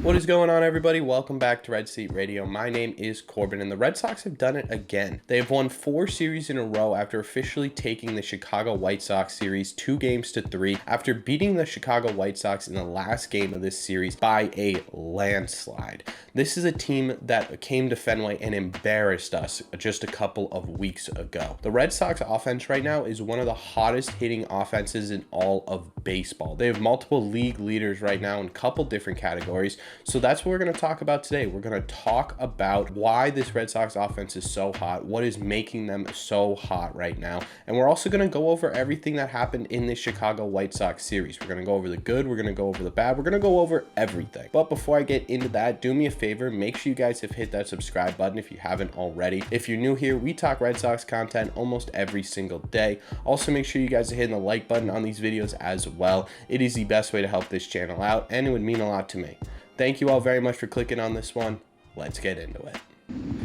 What is going on, everybody? Welcome back to Red Seat Radio. My name is Corbin, and the Red Sox have done it again. They have won 4 series in a row after officially taking the Chicago White Sox series 2-3 after beating the Chicago White Sox in the last game of this series by a landslide. This is a team that came to Fenway and embarrassed us just a couple of weeks ago. The Red Sox offense right now is one of the hottest hitting offenses in all of baseball. They have multiple league leaders right now in a couple different categories. So that's what we're going to talk about today. We're going to talk about why this Red Sox offense is so hot, what is making them so hot right now, and we're also going to go over everything that happened in this Chicago White Sox series. We're going to go over the good, we're going to go over the bad, we're going to go over everything. But before I get into that, do me a favor, make sure you guys have hit that subscribe button if you haven't already. If you're new here, we talk Red Sox content almost every single day. Also, make sure you guys are hitting the like button on these videos as well. It is the best way to help this channel out, and it would mean a lot to me. Thank you all very much for clicking on this one. Let's get into it.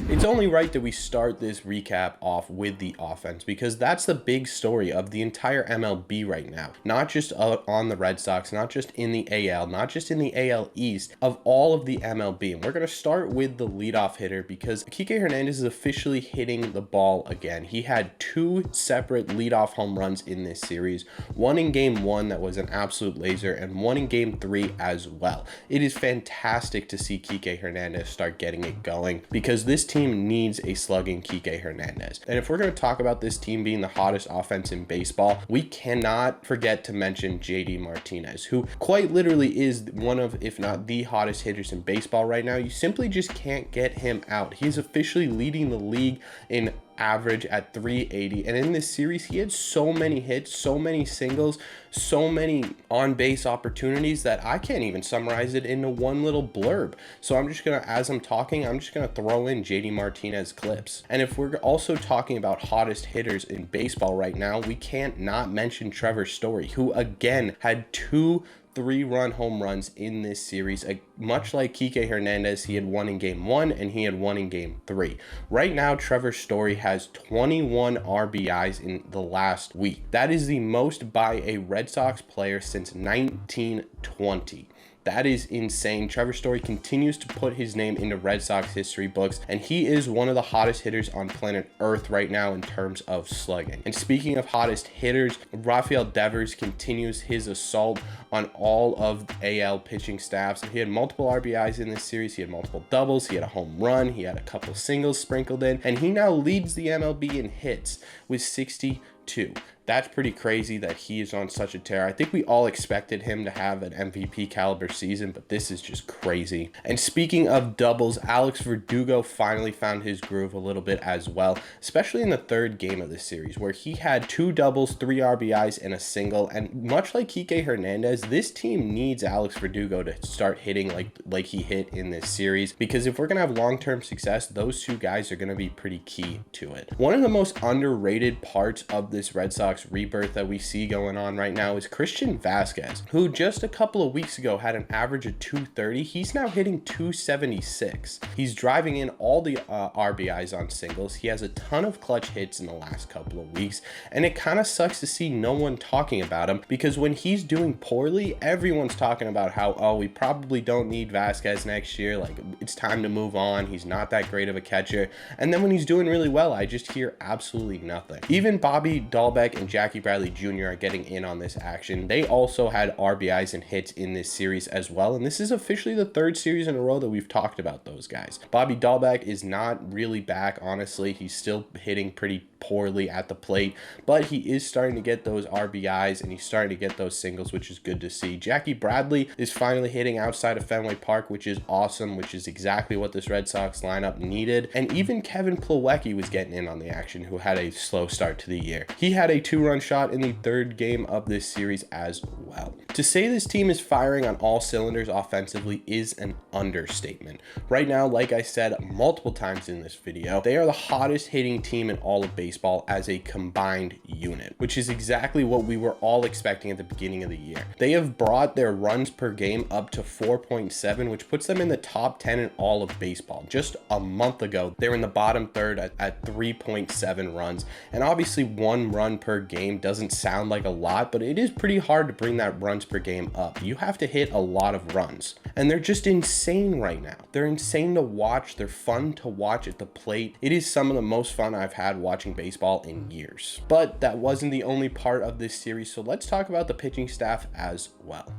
It's only right that we start this recap off with the offense because that's the big story of the entire MLB right now. Not just on the Red Sox, not just in the AL, not just in the AL East, of all of the MLB. And we're going to start with the leadoff hitter because Kike Hernandez is officially hitting the ball again. He had 2 separate leadoff home runs in this series, one in game 1 that was an absolute laser and one in game 3 as well. It is fantastic to see Kike Hernandez start getting it going because this team needs a slugging Kike Hernandez. And if we're going to talk about this team being the hottest offense in baseball, we cannot forget to mention JD Martinez, who quite literally is one of, if not the hottest hitters in baseball right now. You simply just can't get him out. He's officially leading the league in average at 380, and in this series he had so many hits, so many singles, so many on-base opportunities that I can't even summarize it into one little blurb. So I'm just gonna, as I'm talking, I'm just gonna throw in JD Martinez clips. And if we're also talking about hottest hitters in baseball right now, we can't not mention Trevor Story, who again had 2 3-run home runs in this series. Much like Kike Hernandez, he had one in game 1 and he had one in game 3. Right now, Trevor Story has 21 RBIs in the last week. That is the most by a Red Sox player since 1920. That is insane. Trevor Story continues to put his name into Red Sox history books, and he is one of the hottest hitters on planet Earth right now in terms of slugging. And speaking of hottest hitters, Rafael Devers continues his assault on all of the AL pitching staffs. He had multiple RBIs in this series. He had multiple doubles. He had a home run. He had a couple singles sprinkled in, and he now leads the MLB in hits with 62. That's pretty crazy that he is on such a tear. I think we all expected him to have an MVP caliber season, but this is just crazy. And speaking of doubles, Alex Verdugo finally found his groove a little bit as well, especially in the 3rd game of the series where he had 2 doubles, 3 RBIs, and a single. And much like Kike Hernandez, this team needs Alex Verdugo to start hitting like he hit in this series, because if we're going to have long-term success, those 2 guys are going to be pretty key to it. One of the most underrated parts of this Red Sox rebirth that we see going on right now is Christian Vasquez, who just a couple of weeks ago had an average of 230. He's now hitting 276. He's driving in all the RBIs on singles. He has a ton of clutch hits in the last couple of weeks, and it kind of sucks to see no one talking about him, because when he's doing poorly, everyone's talking about how, oh, we probably don't need Vasquez next year, like it's time to move on, he's not that great of a catcher. And then when he's doing really well, I just hear absolutely nothing. Even Bobby Dahlbeck and Jackie Bradley Jr. are getting in on this action. They also had RBIs and hits in this series as well, and this is officially the 3rd series in a row that we've talked about those guys. Bobby Dahlbeck is not really back, honestly. He's still hitting pretty poorly at the plate, but he is starting to get those RBIs and he's starting to get those singles, which is good to see. Jackie Bradley is finally hitting outside of Fenway Park, which is awesome, which is exactly what this Red Sox lineup needed. And even Kevin Plawecki was getting in on the action, who had a slow start to the year. He had a 2-run shot in the 3rd game of this series as well. To say this team is firing on all cylinders offensively is an understatement. Right now, like I said multiple times in this video, they are the hottest hitting team in all of baseball. baseball as a combined unit, which is exactly what we were all expecting at the beginning of the year. They have brought their runs per game up to 4.7, which puts them in the top 10 in all of baseball. Just a month ago, they were in the bottom third at 3.7 runs. And obviously 1 run per game doesn't sound like a lot, but it is pretty hard to bring that runs per game up. You have to hit a lot of runs, and they're just insane right now. They're insane to watch. They're fun to watch at the plate. It is some of the most fun I've had watching baseball in years. But that wasn't the only part of this series, so let's talk about the pitching staff as well.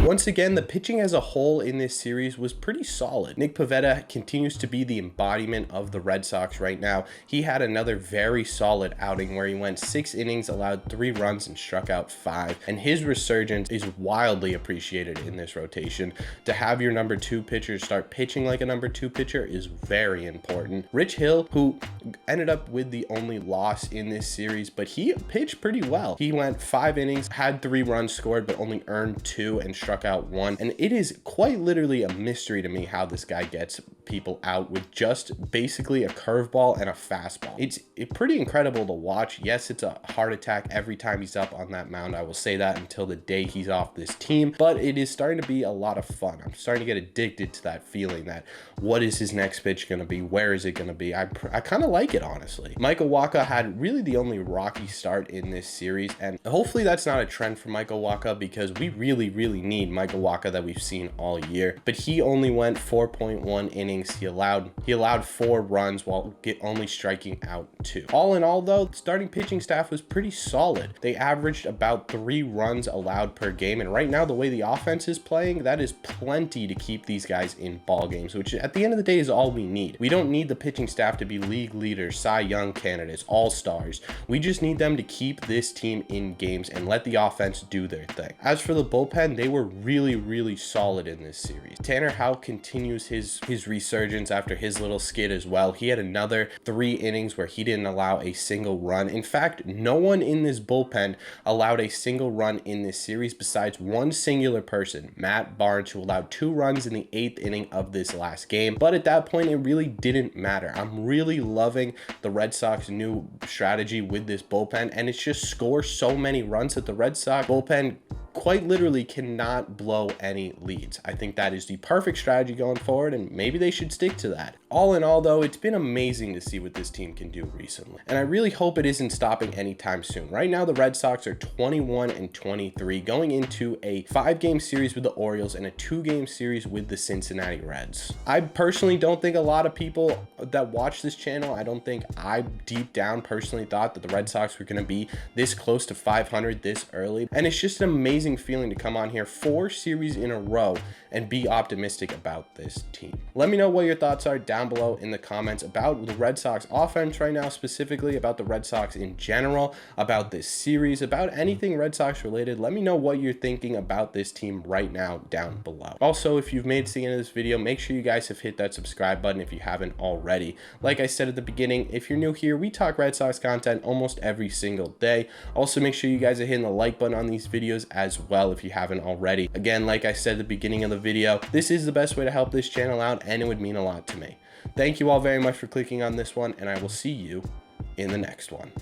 Once again, the pitching as a whole in this series was pretty solid. Nick Pivetta continues to be the embodiment of the Red Sox right now. He had another very solid outing where he went 6 innings, allowed 3 runs, and struck out 5. And his resurgence is wildly appreciated in this rotation. To have your number 2 pitcher start pitching like a number 2 pitcher is very important. Rich Hill, who ended up with the only loss in this series, but he pitched pretty well. He went 5 innings, had 3 runs scored, but only earned 2 and struck out 1. And it is quite literally a mystery to me how this guy gets people out with just basically a curveball and a fastball. It's pretty incredible to watch. Yes, it's a heart attack every time he's up on that mound. I will say that until the day he's off this team, but it is starting to be a lot of fun. I'm starting to get addicted to that feeling that what is his next pitch going to be? Where is it going to be? I kind of like it, honestly. Michael Wacha had really the only rocky start in this series, and hopefully that's not a trend for Michael Wacha, because we really need Michael Wacha that we've seen all year. But he only went 4.1 innings. He allowed 4 runs while only striking out 2. All in all, though, the starting pitching staff was pretty solid. They averaged about 3 runs allowed per game, and right now the way the offense is playing, that is plenty to keep these guys in ball games, which at the end of the day is all we need. We don't need the pitching staff to be league leaders, Cy Young candidates, all-stars. We just need them to keep this team in games and let the offense do their thing. As for the bullpen, they were really solid in this series. Tanner Houck continues his resurgence after his little skid as well. He had another 3 innings where he didn't allow a single run. In fact, no one in this bullpen allowed a single run in this series besides one singular person, Matt Barnes, who allowed 2 runs in the 8th inning of this last game. But at that point, it really didn't matter. I'm really loving the Red Sox new strategy with this bullpen, and it's just score so many runs that the Red Sox bullpen quite literally cannot blow any leads. I think that is the perfect strategy going forward, and maybe they should stick to that. All in all, though, it's been amazing to see what this team can do recently, and I really hope it isn't stopping anytime soon. Right now, the Red Sox are 21-23, going into a 5-game series with the Orioles and a 2-game series with the Cincinnati Reds. I personally don't think a lot of people that watch this channel, I don't think I deep down personally thought that the Red Sox were going to be this close to 500 this early, and it's just an amazing feeling to come on here 4 series in a row and be optimistic about this team. Let me know what your thoughts are down below in the comments about the Red Sox offense right now, specifically about the Red Sox in general, about this series, about anything Red Sox related. Let me know what you're thinking about this team right now down below. Also, if you've made it to the end of this video, make sure you guys have hit that subscribe button if you haven't already. Like I said at the beginning, if you're new here, we talk Red Sox content almost every single day. Also, make sure you guys are hitting the like button on these videos as well if you haven't already. Again, like I said at the beginning of the video, this is the best way to help this channel out, and it would mean a lot to me. Thank you all very much for clicking on this one, and I will see you in the next one.